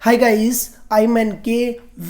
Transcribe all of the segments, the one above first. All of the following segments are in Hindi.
Hi guys, I am N K.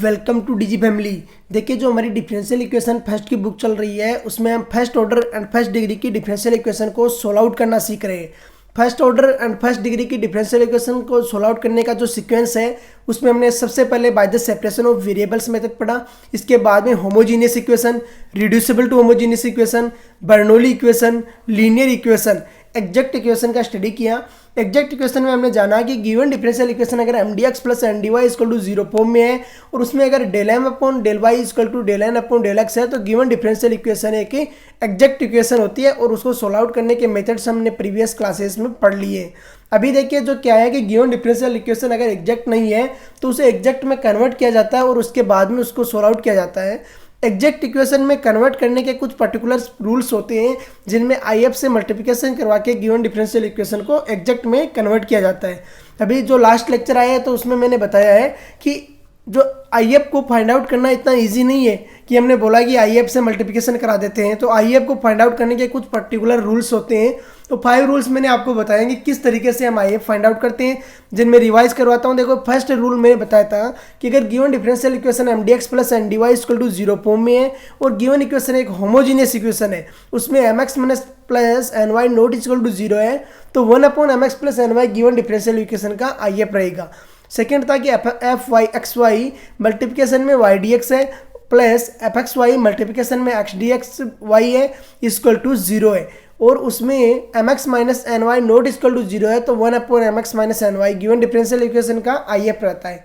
Welcome to DG family. देखिए, जो हमारी डिफरेंशियल इक्वेशन फर्स्ट की बुक चल रही है उसमें हम first order and first degree की डिफरेंशियल इक्वेशन को सोल्व आउट करना सीख रहे हैं। First order and first degree की डिफरेंशियल इक्वेशन को सोल्व आउट करने का जो सीक्वेंस है उसमें हमने सबसे पहले by the separation of variables method पढ़ा। इसके बाद में homogeneous equation, reducible to homogeneous equation, Bernoulli equation, linear equation, exact equation का स्टडी किया। एग्जैक्ट इक्वेशन में हमने जाना कि गिवन डिफरेंशियल इक्वेशन अगर M D x plus N D Y equal to zero form में है और उसमें अगर del M upon del Y equal to del N upon del X है तो गिवन डिफरेंशियल इक्वेशन एक एग्जैक्ट इक्वेशन होती है और उसको सोल्व आउट करने के मेथड्स हमने प्रीवियस क्लासेस में पढ़ लिए। अभी देखिए, जो क्या है कि गिवन डिफरेंशियल इक्वेशन अगर एग्जैक्ट नहीं है तो उसे एग्जैक्ट में कन्वर्ट किया जाता है और उसके बाद में उसको सोल्व आउट किया जाता है। एग्जैक्ट इक्वेशन में कन्वर्ट करने के कुछ पर्टिकुलर रूल्स होते हैं जिनमें IF से मल्टीप्लिकेशन करवा के गिवन डिफरेंशियल इक्वेशन को एग्जैक्ट में कन्वर्ट किया जाता है। अभी जो लास्ट लेक्चर आया है तो उसमें मैंने बताया है कि जो IF को फाइंड आउट करना इतना इजी नहीं है कि हमने बोला कि IF से मल्टीप्लिकेशन करा देते हैं। तो IF को फाइंड आउट करने के कुछ पर्टिकुलर रूल्स होते हैं। तो 5 रूल्स मैंने आपको बताया कि किस तरीके से हम IF फाइंड आउट करते हैं, जिनमें रिवाइज करवाता हूं। देखो, फर्स्ट रूल मैंने बताया था कि अगर given differential equation M D x plus N D Y equal to zero form में है और गिवन इक्वेशन एक होमोजीनियस इक्वेशन है, उसमें M X minus plus N Y not equal to zero है, तो 1 upon M X plus N Y given differential equation का IF रहेगा। सेकेंड था कि F Y X Y multiplication में वाई डी एक्स है plus F X Y multiplication में एक्स डी एक्स वाई है इक्वल टू जीरो है और उसमें M X minus N Y not equal to zero है तो 1 upon M X minus N Y given differential equation का IF रहता है।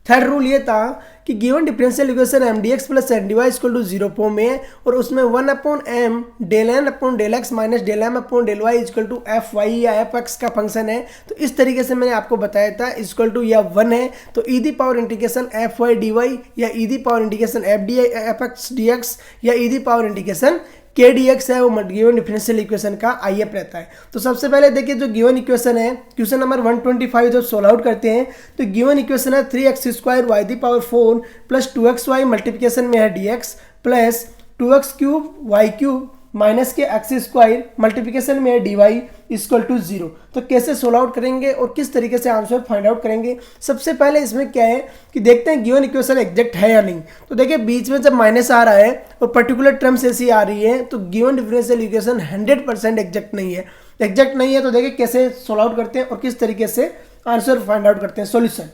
थर्ड रूल ये था कि given differential equation M D x plus N D Y equal to zero form में है और उसमें 1 upon M del N upon del x minus del M upon del Y equal to F Y या एफ एक्स का फंक्शन है। तो इस तरीके से मैंने आपको बताया था इक्वल टू या 1 है तो e the power integration f y d y या e the power integration f x D x या ई दी पावर इंटीग्रेशन के डी एक्स है, वो गिवन डिफरेंशियल इक्वेशन का IF रहता है। तो सबसे पहले देखिए, जो गिवन इक्वेशन है क्वेश्चन नंबर 125 जब सोल्व आउट करते हैं तो गिवन इक्वेशन है 3x square Y the power 4 plus 2xy multiplication में है dx plus 2x cube Y cube minus के एक्स स्क्वायर मल्टीप्लिकेशन में है dy इक्वल टू जीरो। तो कैसे सोल्व आउट करेंगे और किस तरीके से आंसर फाइंड आउट करेंगे? सबसे पहले इसमें क्या है कि देखते हैं गिवन इक्वेशन एग्जैक्ट है या नहीं। तो देखिए, बीच में जब माइनस आ रहा है और पर्टिकुलर टर्म्स ऐसी आ रही है तो गिवन डिफरेंशियल इक्वेशन 100% एग्जैक्ट नहीं है। एग्जैक्ट नहीं है तो देखिए कैसे सोल्व आउट करते हैं और किस तरीके से आंसर फाइंड आउट करते हैं। सॉल्यूशन,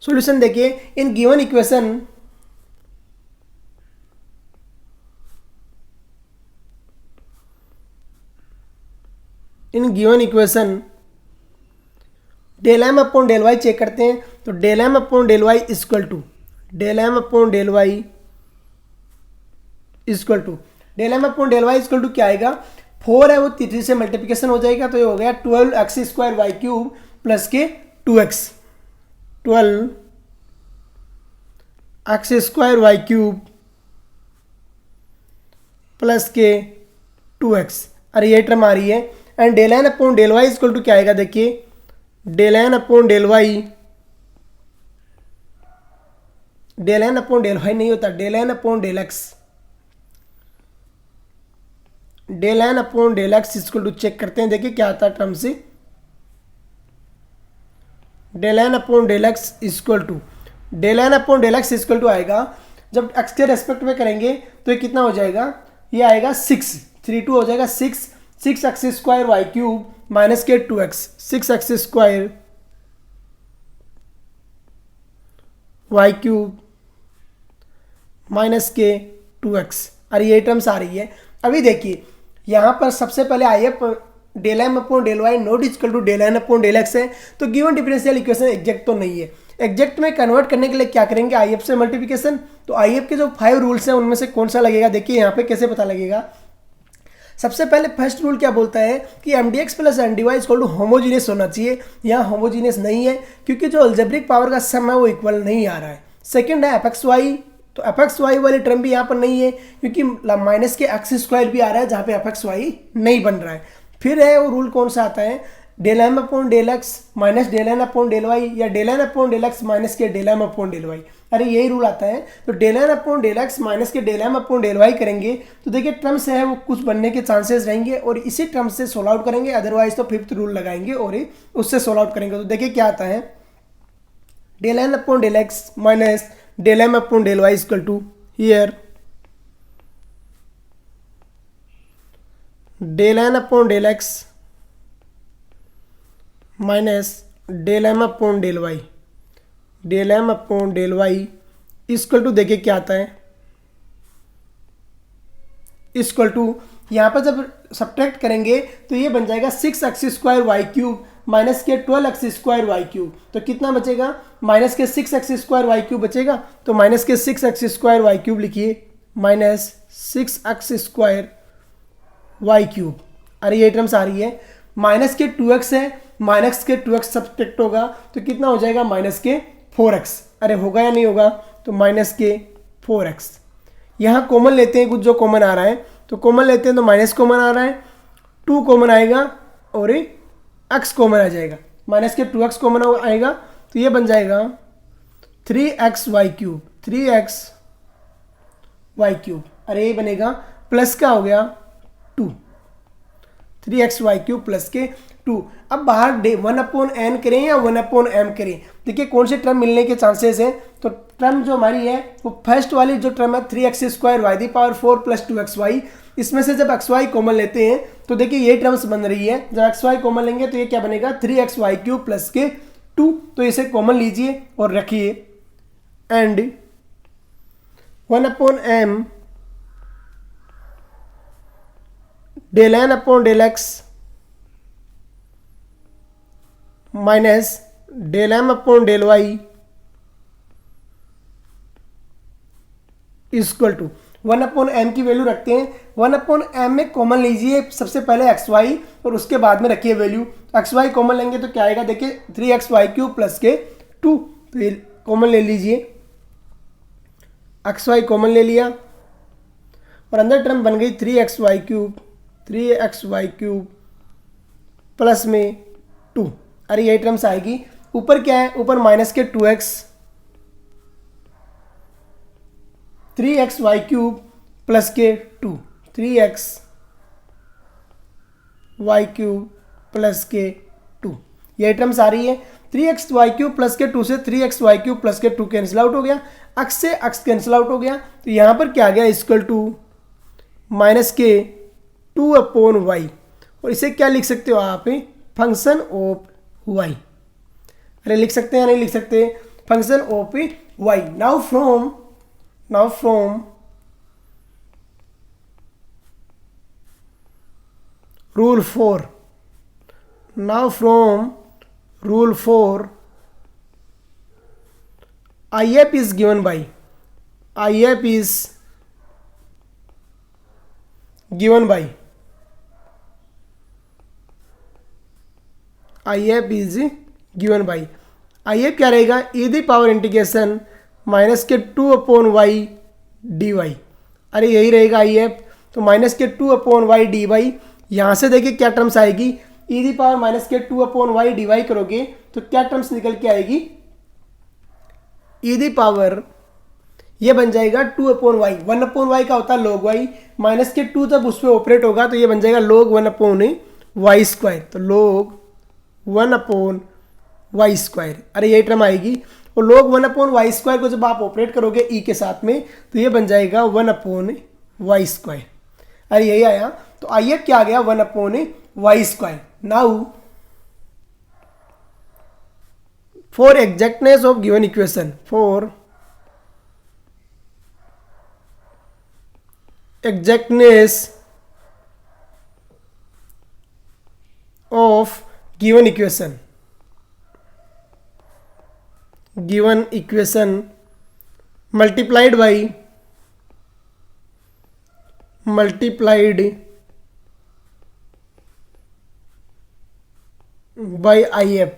सॉल्यूशन देखिए, इन given equation del M upon del Y check करते हैं। तो del M upon del Y equal to del M upon del Y equal to del M upon del Y equal to क्या आएगा? 4 है वो 3 से मल्टीप्लिकेशन हो जाएगा तो ये हो गया 12 X square Y cube plus के 2x 12 X square Y cube plus के 2x। अरे ये टर्म आ रही है and del N upon del Y equal to क्या आएगा? देखिए, del N upon del Y नहीं होता, del N upon del x equal to check करते हैं। देखिए क्या आता है टर्म से, del N upon del x equal to आएगा। जब एक्स के रेस्पेक्ट में करेंगे तो ये कितना हो जाएगा? ये आएगा 6 3 2 हो जाएगा 6 X square Y cube minus के 2x 6 X square Y cube minus के 2x। अरे ये टर्म्स आ रही है। अभी देखिए, यहाँ पर सबसे पहले IF del M upon del Y not equal to del N upon del X है तो गिवन डिफरेंशियल इक्वेशन एग्जैक्ट तो नहीं है। एग्जैक्ट में कन्वर्ट करने के लिए क्या करेंगे? IF से मल्टीप्लिकेशन। तो IF के जो 5 रूल्स हैं उनमें से कौन सा लगेगा? देखिए यहाँ पे कैसे पता लगेगा। सबसे पहले फर्स्ट रूल क्या बोलता है कि M D x plus N D Y equal to homogeneous होना चाहिए। यहाँ होमोजीनियस नहीं है क्योंकि जो अलजेब्रिक पावर का सम है वो इक्वल नहीं आ रहा है। सेकंड है एफ एक्स वाई, तो एफ एक्स वाई वाली टर्म भी यहाँ पर नहीं है क्योंकि माइनस के एक्स स्क्वायर भी आ रहा है जहाँ पे एफ एक्स वाई नहीं बन रहा है। फिर है वो रूल कौन सा आता है? Del M upon del x minus del N upon del y या del N upon del x minus के del M upon del y. अरे यही रूल आता है। तो del N upon del x minus के del M upon del y करेंगे तो देखिए टर्म्स है वो कुछ बनने के चांसेस रहेंगे और इसी टर्म्स से सोल्व आउट करेंगे, अदरवाइज तो फिफ्थ रूल लगाएंगे और उससे सोल्व आउट करेंगे। तो देखिए क्या आता है, del N upon del x minus del M upon del Y equal to here del N upon del x minus del M upon del Y, del M upon del Y equal to देखिए क्या आता है, इक्वल टू यहाँ पर जब सब्ट्रैक्ट करेंगे तो ये बन जाएगा 6x² वाई क्यूब माइनस के 12x² वाई क्यूब। तो कितना बचेगा, माइनस के 6x² वाई क्यूब बचेगा। तो माइनस के 6x² वाई क्यूब लिखिए, माइनस 6x² वाई क्यूब। अरे ये टर्म्स आ रही है, माइनस के 2x है, माइनस के 2x सब्ट्रैक्ट होगा तो कितना हो जाएगा, माइनस के 4x। अरे होगा या नहीं होगा, तो माइनस के 4x। यहाँ कॉमन लेते हैं, कुछ जो कॉमन आ रहा है तो कॉमन लेते हैं, तो माइनस कॉमन आ रहा है, 2 कॉमन आएगा और x कॉमन आ जाएगा, माइनस के 2x कॉमन आएगा तो ये बन जाएगा 3x y cube, 3x y cube. अरे ये बनेगा प्लस का हो गया 2, 3x वाई क्यूब प्लस के 2। अब बाहर 1/n करें या 1/m करें, देखिए कौन से टर्म मिलने के चांसेस हैं। तो टर्म जो हमारी है वो फर्स्ट वाली जो टर्म है 3x² Y the power 4 plus 2xy, इसमें से जब xy कॉमन लेते हैं तो देखिए ये टर्म्स बन रही है। जब xy कॉमन लेंगे तो ये क्या बनेगा, 3x वाई क्यूब प्लस के 2। तो इसे कॉमन लीजिए और रखिए and 1/m del N upon del x minus del M upon del Y equal to 1/m की वैल्यू रखते हैं। 1/m में कॉमन लीजिए सबसे पहले xy और उसके बाद में रखिए वैल्यू। xy कॉमन लेंगे तो क्या आएगा, देखिए 3x वाई क्यूब प्लस के 2। तो ये कॉमन ले लीजिए, xy कॉमन ले लिया और अंदर टर्म बन गई 3x y cube, 3x y cube plus में 2। अरे यही टर्म्स आएगी। ऊपर क्या है, ऊपर माइनस के 2x, 3x y cube plus के 2, 3x वाई क्यूब प्लस के 2। यही टर्म्स आ रही है। 3x वाई क्यूब प्लस के 2 से 3x वाई क्यूब प्लस के 2 कैंसिल आउट हो गया, x से x कैंसिल आउट हो गया। तो यहाँ पर क्या आ गया, इक्वल टू माइनस के 2/y। और इसे क्या लिख सकते हो आप, फंक्शन ऑफ y। अरे लिख सकते हैं या नहीं लिख सकते, function of y। Now from rule 4, now from rule 4 IF is given by IF is given by IF is given by IF क्या रहेगा, e दी पावर इंटीग्रेशन माइनस के 2/y dy। अरे यही रहेगा IF। तो माइनस के 2/y dy, यहाँ से देखिए क्या टर्म्स आएगी, e दी पावर माइनस के 2/y dy करोगे तो क्या टर्म्स निकल के आएगी, e दी पावर ये बन जाएगा 2/y। 1/y का होता है log y, माइनस के 2 जब उस पर ऑपरेट होगा तो ये बन जाएगा log 1/y²। तो log 1/y²। अरे ये टर्म आएगी। और log 1/y² को जब आप ऑपरेट करोगे e के साथ में तो ये बन जाएगा 1/y²। अरे यही आया। तो आइए क्या आ गया, 1/y²। Now for exactness of given equation, for exactness of given equation multiplied by IF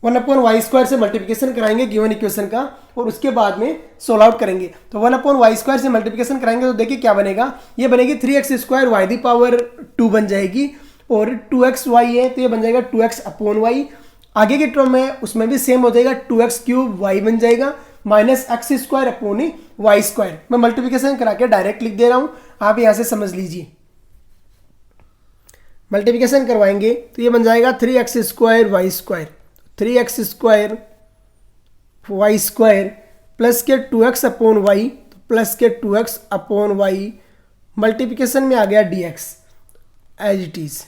1/y² से मल्टीप्लिकेशन कराएंगे गिवन इक्वेशन का और उसके बाद में सोल्व आउट करेंगे। तो 1/y² से मल्टीप्लिकेशन कराएंगे तो देखिए क्या बनेगा, ये बनेगी 3x² y दी पावर 2 बन जाएगी और 2xy है तो ये बन जाएगा 2x/y। आगे की टर्म है उसमें भी सेम हो जाएगा, 2x³ y बन जाएगा माइनस x² अपॉन y²। मैं मल्टीप्लिकेशन करा के डायरेक्ट लिख दे रहा हूं, आप यहां से समझ लीजिए। मल्टीप्लिकेशन करवाएंगे तो ये बन जाएगा 3x² y², 3x² y² plus के 2x अपॉन वाई, प्लस के 2x अपॉन वाई, मल्टीप्लिकेशन में आ गया dx as it is,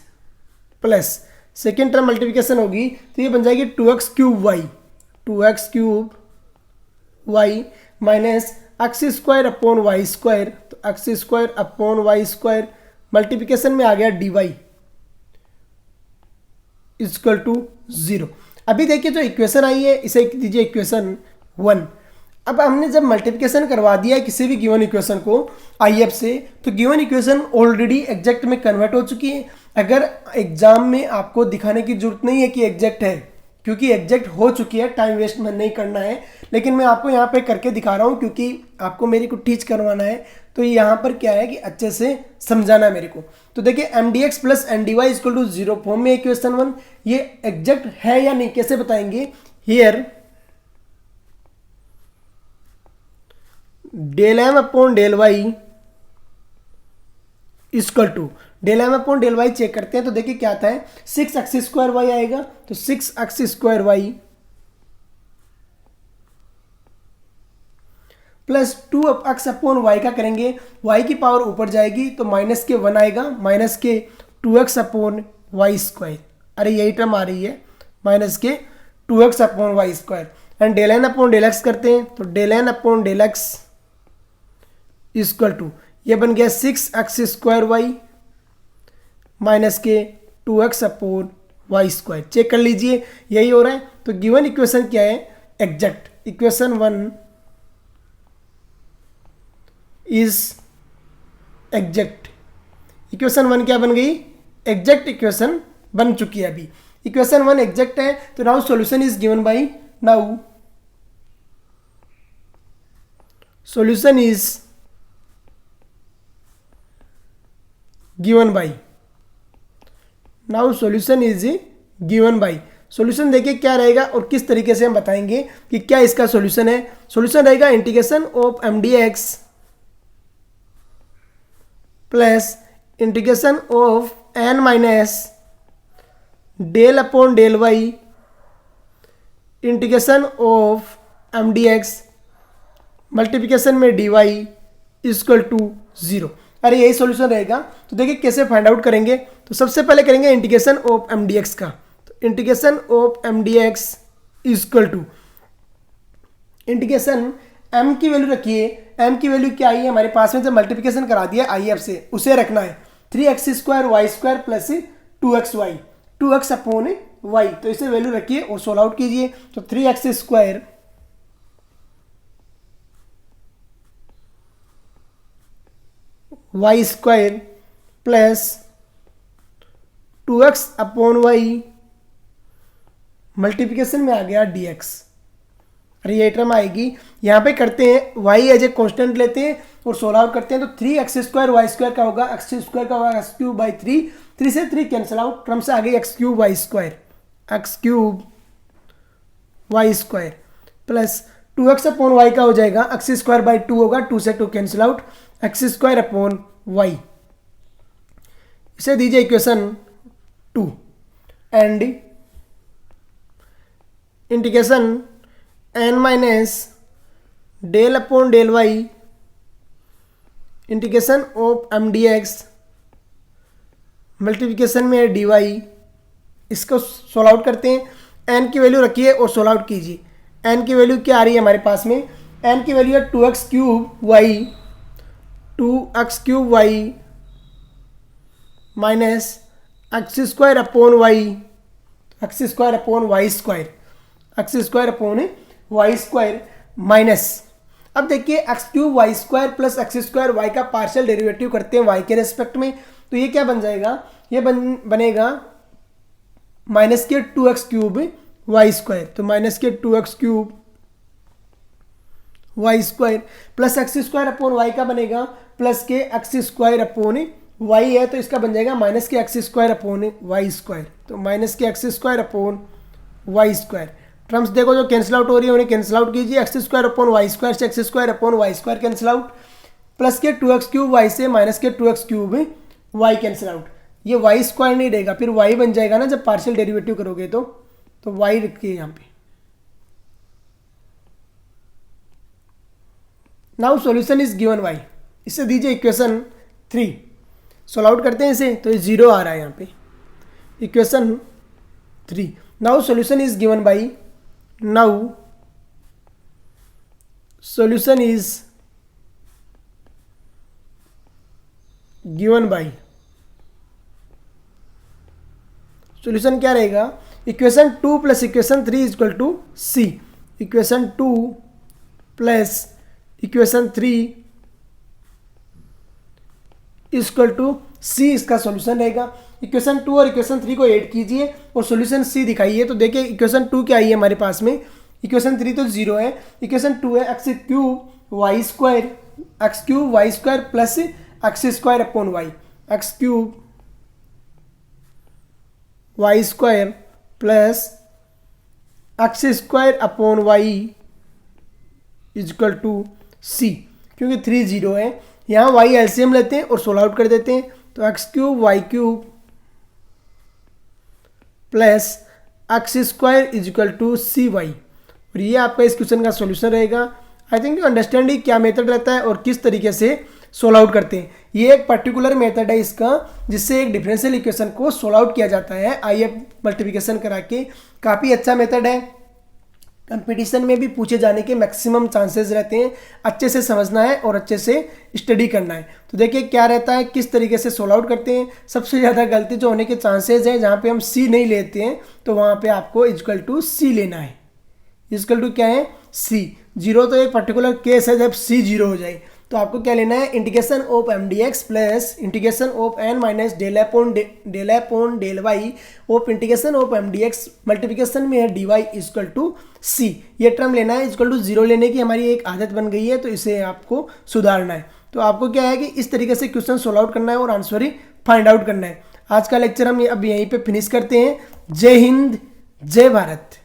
plus second term multiplication होगी तो ये बन जाएगी 2x³ y, 2x³ y minus x² upon y², तो x² अपॉन y², मल्टीप्लिकेशन में आ गया dy इक्वल टू 0। अभी देखिए जो इक्वेशन आई है इसे दीजिए इक्वेशन 1। अब हमने जब मल्टीप्लिकेशन करवा दिया है किसी भी गिवन इक्वेशन को IF से, तो गिवन इक्वेशन ऑलरेडी एग्जैक्ट में कन्वर्ट हो चुकी है। अगर एग्जाम में आपको दिखाने की जरूरत नहीं है कि एग्जैक्ट है, क्योंकि एग्जैक्ट हो चुकी है, टाइम वेस्ट में नहीं करना है। लेकिन मैं आपको यहाँ पे करके दिखा रहा हूँ क्योंकि आपको मेरे को टीच करवाना है, तो यहाँ पर क्या है कि अच्छे से समझाना है मेरे को। तो देखिए mdx plus ndy equal to 0 form में इक्वेशन 1, ये एग्जैक्ट है या नहीं कैसे बताएंगे। Here del M upon del Y equal to, del M upon del Y check करते हैं तो देखिए क्या आता है, 6x² वाई आएगा, तो 6x² Y plus 2x upon Y का करेंगे, y की पावर ऊपर जाएगी तो माइनस के 1 आएगा, माइनस के 2x अपॉन y², अरे यही टर्म आ रही है, माइनस के 2x upon y²। And del N upon del x करते हैं तो del N upon del x equal to, ये बन गया 6x² वाई माइनस के 2x अपॉन y²। चेक कर लीजिए यही हो रहा है। तो गिवन इक्वेशन क्या है, exact, equation 1 is exact. Equation 1 क्या बन गई, एग्जैक्ट इक्वेशन बन चुकी है। अभी इक्वेशन 1 एग्जैक्ट है, तो now solution is given by, now solution is given by, now solution is given by. Solution देखिए क्या रहेगा और किस तरीके से हम बताएंगे कि क्या इसका सॉल्यूशन है। सॉल्यूशन रहेगा integration of mdx plus integration of n minus del upon del y integration of mdx multiplication में dy इक्वल टू 0। अरे यही सॉल्यूशन रहेगा। तो देखिए कैसे फाइंड आउट करेंगे, तो सबसे पहले करेंगे इंटीग्रेशन ऑफ mdx का, तो integration of mdx equal to integration m की वैल्यू रखिए, m की वैल्यू क्या आई है हमारे पास में, जब मल्टीप्लिकेशन करा दिया IF से उसे रखना है, 3x² y² plus 2xy, 2x upon y, तो इसे वैल्यू रखिए और सोल्व आउट कीजिए। तो 3x² y² plus 2x upon y multiplication में आ गया dx। अरे ये टर्म आएगी, यहाँ पे करते हैं y एज ए कॉन्स्टेंट लेते हैं और सोल्व आउट करते हैं। तो 3x² y² का होगा, x² का होगा x³ 3 से 3 कैंसिल आउट, टर्म से आ गई x³ y² plus 2x upon y का हो जाएगा x² 2 होगा, 2 से 2 cancel out, x² upon y। इसे दीजिए equation 2 and integration n minus del upon del y integration of mdx multiplication में dy, इसको सोल्व आउट करते हैं। n की वैल्यू रखिए और सोल्व आउट कीजिए। n की वैल्यू क्या आ रही है हमारे पास में, n की वैल्यू है 2x³ y minus x² upon y, x² upon y², x² upon y² minus, अब देखिए x³ y² plus x² y का पार्शियल डेरिवेटिव करते हैं y के रेस्पेक्ट में, तो ये क्या बन जाएगा, ये बनेगा माइनस के 2x³ y² तो माइनस के 2x³ y² plus x² upon y का बनेगा प्लस के x² अपॉन y है, तो इसका बन जाएगा माइनस के x² अपॉन y², तो माइनस के x² upon y square. Terms देखो जो कैंसिल आउट हो रही है उन्हें कैंसिल आउट कीजिए, x square upon y square से x square upon y square cancel out, plus के 2x क्यूब वाई से माइनस के 2x cube y cancel out. ये वाई स्क्वायर नहीं रहेगा, फिर वाई बन जाएगा ना जब पार्शियल डेरिवेटिव करोगे तो वाई रखिए यहाँ पे। Now solution is given y, इससे दीजिए इक्वेशन 3, सोल्व आउट करते हैं इसे, तो ये 0 आ रहा है यहाँ पे। Equation 3, now solution is given by, now solution is given by, solution क्या रहेगा, equation 2 plus equation 3 is equal to C. Equation 2 plus equation 3 equal to C इसका सॉल्यूशन रहेगा। इक्वेशन 2 और इक्वेशन 3 को ऐड कीजिए और सॉल्यूशन सी दिखाइए। तो देखिए इक्वेशन 2 क्या आई है हमारे पास में, इक्वेशन 3 तो 0 है, इक्वेशन 2 है x cube y square plus x square upon y, x cube y square plus x square upon y is equal to C. क्योंकि 3 0 है, यहाँ वाई एलसीएम लेते हैं और सोल्व आउट कर देते हैं, तो x cube Y cube plus x square is equal to c y, और ये आपका इस क्वेश्चन का सॉल्यूशन रहेगा। आई थिंक यू अंडरस्टैंड ही क्या मेथड रहता है और किस तरीके से सोल्व आउट करते हैं। ये एक पर्टिकुलर मेथड है इसका जिससे एक डिफरेंशियल इक्वेशन को सोल्व आउट किया जाता है आईएफ मल्टीप्लिकेशन करा के। काफ़ी अच्छा मेथड है, कंपटीशन में भी पूछे जाने के मैक्सिमम चांसेस रहते हैं। अच्छे से समझना है और अच्छे से स्टडी करना है। तो देखिए क्या रहता है, किस तरीके से सोल्व आउट करते हैं। सबसे ज़्यादा गलती जो होने के चांसेस है जहाँ पे हम सी नहीं लेते हैं, तो वहाँ पे आपको इक्वल टू सी लेना है। इक्वल टू क्या है, सी। 0 तो एक पर्टिकुलर केस है जब सी 0 हो जाए, तो आपको क्या लेना है, integration of m D x plus integration of n minus del upon del y of integration of m D x, multiplication में है d Y equal to c. ये टर्म लेना है, इक्वल टू 0 लेने की हमारी एक आदत बन गई है, तो इसे आपको सुधारना है। तो आपको क्या है कि इस तरीके से क्वेश्चन सोल्व आउट करना है और आंसर ही फाइंड आउट करना है। आज का लेक्चर हम अब यहीं पे फिनिश करते हैं। जय हिंद, जय भारत।